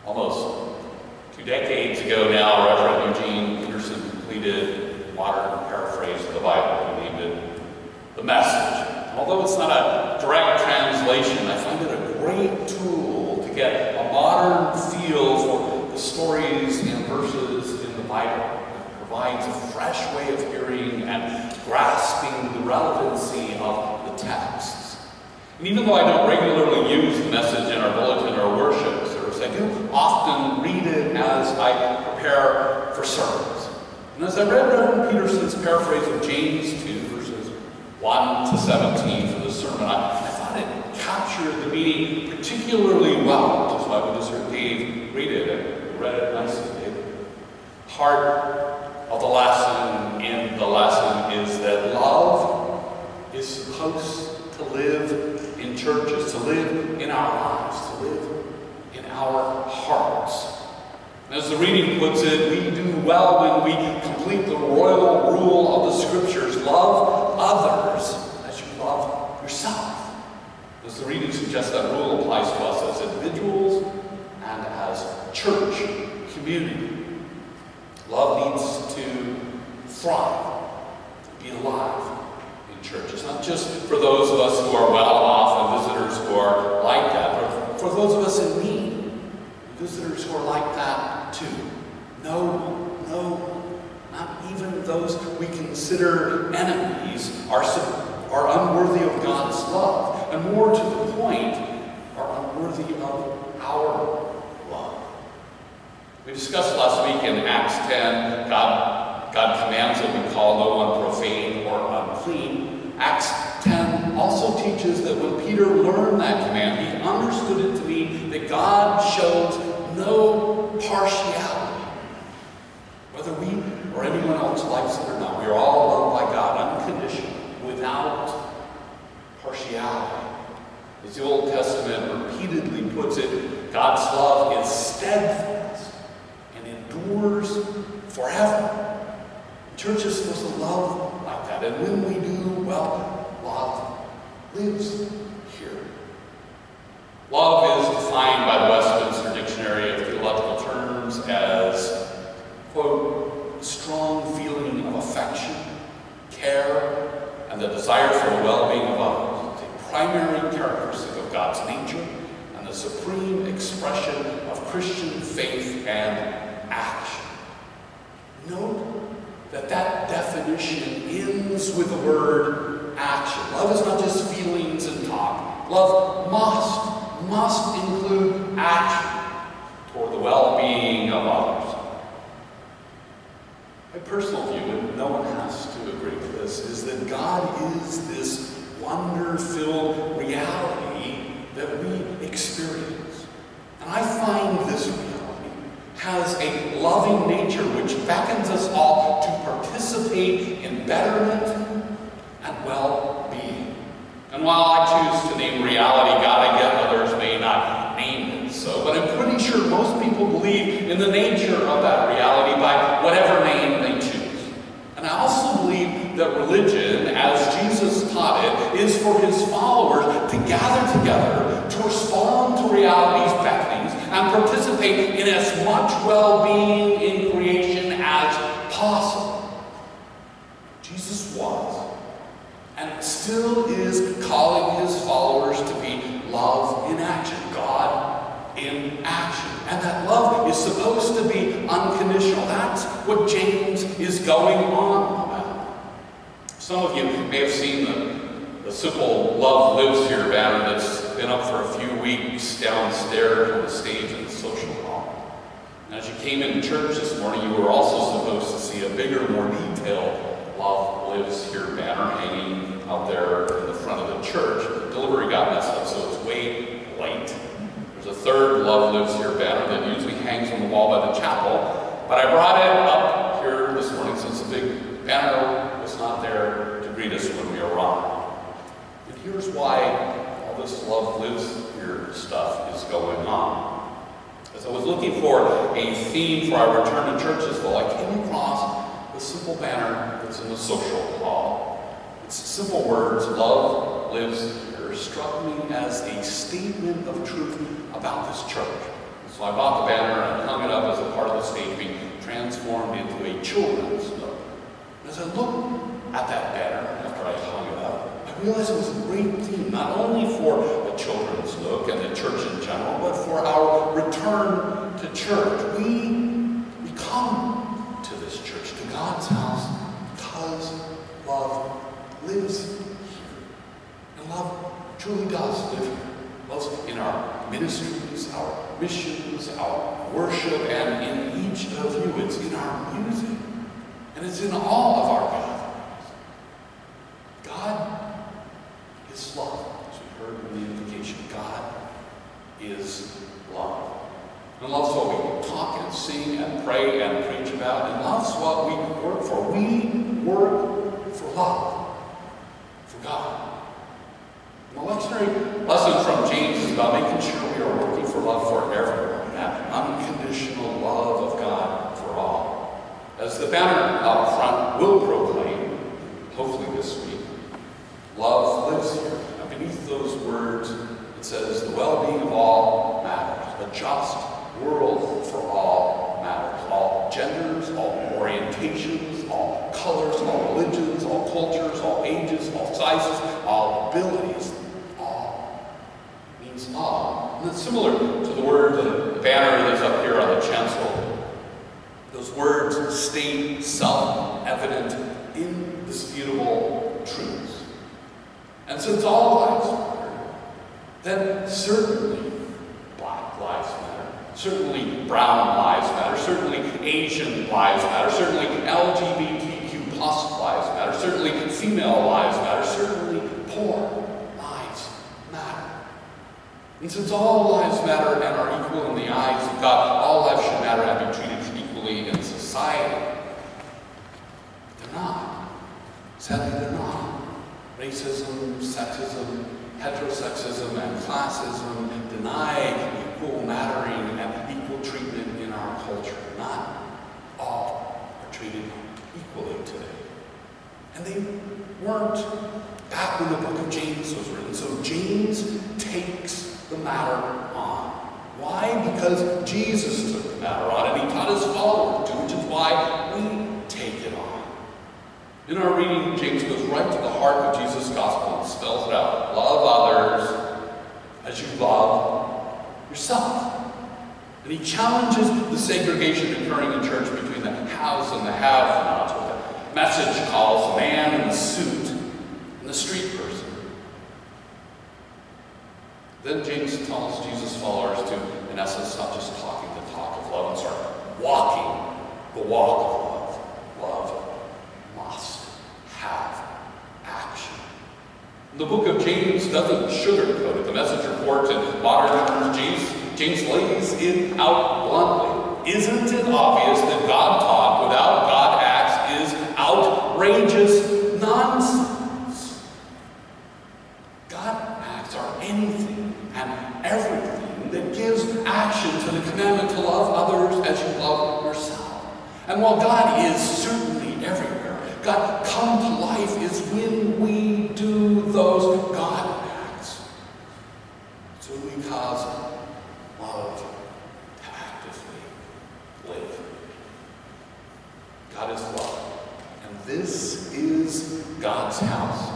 Almost 2 decades ago now, Reverend Eugene Peterson completed a modern paraphrase of the Bible. He named it The Message. Although it's not a direct translation, I find it a great tool to get a modern feel for the stories and verses in the Bible. It provides a fresh way of hearing and grasping the relevancy of the texts. And even though I don't regularly use the Message in our bulletin or worship service, I do often read it as I prepare for sermons. And as I read Reverend Peterson's paraphrase of James 2, verses 1 to 17 for the sermon, I thought it captured the meaning particularly well, which is why we just heard Dave read it, and read it nicely, Dave. Part of the lesson in the lesson is that love is supposed to live in churches, to live in our lives, to live in our hearts. And as the reading puts it, we do well when we complete the royal rule of the Scriptures. Love others as you love yourself. As the reading suggests, that rule applies to us as individuals and as church community. Love needs to thrive, to be alive in church. It's not just for those of us who are well off and visitors who are like that, but for those of us in need, visitors who are like that too. No, not even those we consider enemies are unworthy of God's love, and more to the point, are unworthy of our love. We discussed last week in Acts 10, God commands that we call no one profane or unclean. Acts 10 also teaches that when Peter learned that command, he understood it to mean that God shows no partiality. Whether we or anyone else likes it or not, we are all loved by God unconditionally, without partiality. As the Old Testament repeatedly puts it, God's love is steadfast and endures forever. The church is supposed to love like that, and when we do, well, love lives here. Love is defined by the Westminster Dictionary of Theological Terms as, quote, strong feeling of affection, care, and the desire for the well-being of others. It's a primary characteristic of God's nature and the supreme expression of Christian faith and action. Note that definition ends with the word action. Love is not just feelings and talk. Love must include action toward the well-being of others. My personal view, and no one has to agree with this, is that God is this wonder-filled reality that we experience. And I find this reality has a loving nature which beckons us all to participate in betterment and well-being. And while I choose to name reality God, I get others may not name it so, but I'm pretty sure most people believe in the nature of that reality by whatever name they choose. And I also believe that religion, as Jesus taught it, is for his followers to gather together to respond to reality's beckonings and participate in as much well-being in creation as possible. Jesus was and still is calling his followers to be love in action, God in action. And that love is supposed to be unconditional. That's what James is going on about. Some of you may have seen the simple Love Lives Here banner that's been up for a few weeks downstairs on the stage in the social hall. And as you came into church this morning, you were also supposed to see a bigger, more detailed Love Lives Here banner hanging out there in the front of the church. The delivery got messed up, so it's way late. There's a third Love Lives Here banner that usually hangs on the wall by the chapel, but I brought it up here this morning since the big banner was not there to greet us when we arrived. And here's why all this Love Lives Here stuff is going on. As I was looking for a theme for our return to church this fall, I came across the simple banner that's in the social hall. Its simple words, love lives here, struck me as a statement of truth about this church. So I bought the banner children's nook. As I look at that banner after I hung it up, I realized it was a great theme, not only for the children's nook and the church in general, but for our return to church. We come to this church, to God's house, because love lives here. And love truly does live here. Love's in our ministries, our missions, our worship, and in each of you. It's in our music. And it's in all of our gatherings. God is love, as we heard in the invocation. God is love. And love's what we talk and sing and pray and preach about. And love's what we work for. We work for love, for God. The lectionary lesson from James is about making sure we are working for love for everyone, that unconditional love of God for all. As the banner out front will proclaim, hopefully this week, love lives here. And beneath those words, it says, the well-being of all matters. A just world for all matters. All genders, all orientations, all colors, all religions, all cultures, all ages, all sizes, all abilities. Love. And it's similar to the word, the banner that is up here on the chancel. Those words state self-evident, indisputable truths. And since all lives matter, then certainly Black lives matter, certainly brown lives matter, certainly Asian lives matter, certainly LGBTQ plus lives matter, certainly female lives matter, certainly poor lives matter. And since all lives matter and are equal in the eyes of God, all lives should matter and be treated equally in society. They're not. Sadly, they're not. Racism, sexism, heterosexism, and classism deny equal mattering and equal treatment in our culture. Not all are treated equally today. And they weren't back when the book of James was written. So James takes the matter on. Why? Because Jesus took the matter on and he taught his followers to, which is why we take it on. In our reading, James goes right to the heart of Jesus' gospel and spells it out. Love others as you love yourself. And he challenges the segregation occurring in church between the haves and the have-nots. What the message calls the man in the suit and the street person. Then James tells Jesus' followers to, in essence, not just talking the talk of love and start walking the walk of love. Love must have action. The book of James doesn't sugarcoat it. The Message report in modern terms, James lays it out bluntly. Isn't it obvious that God talk without God acts is outrageous nonsense? God acts are anything and everything that gives action to the commandment to love others as you love yourself. And while God is certainly everywhere, God come to life is when we do those God acts. So we cause love to actively live. God is love. And this is God's house.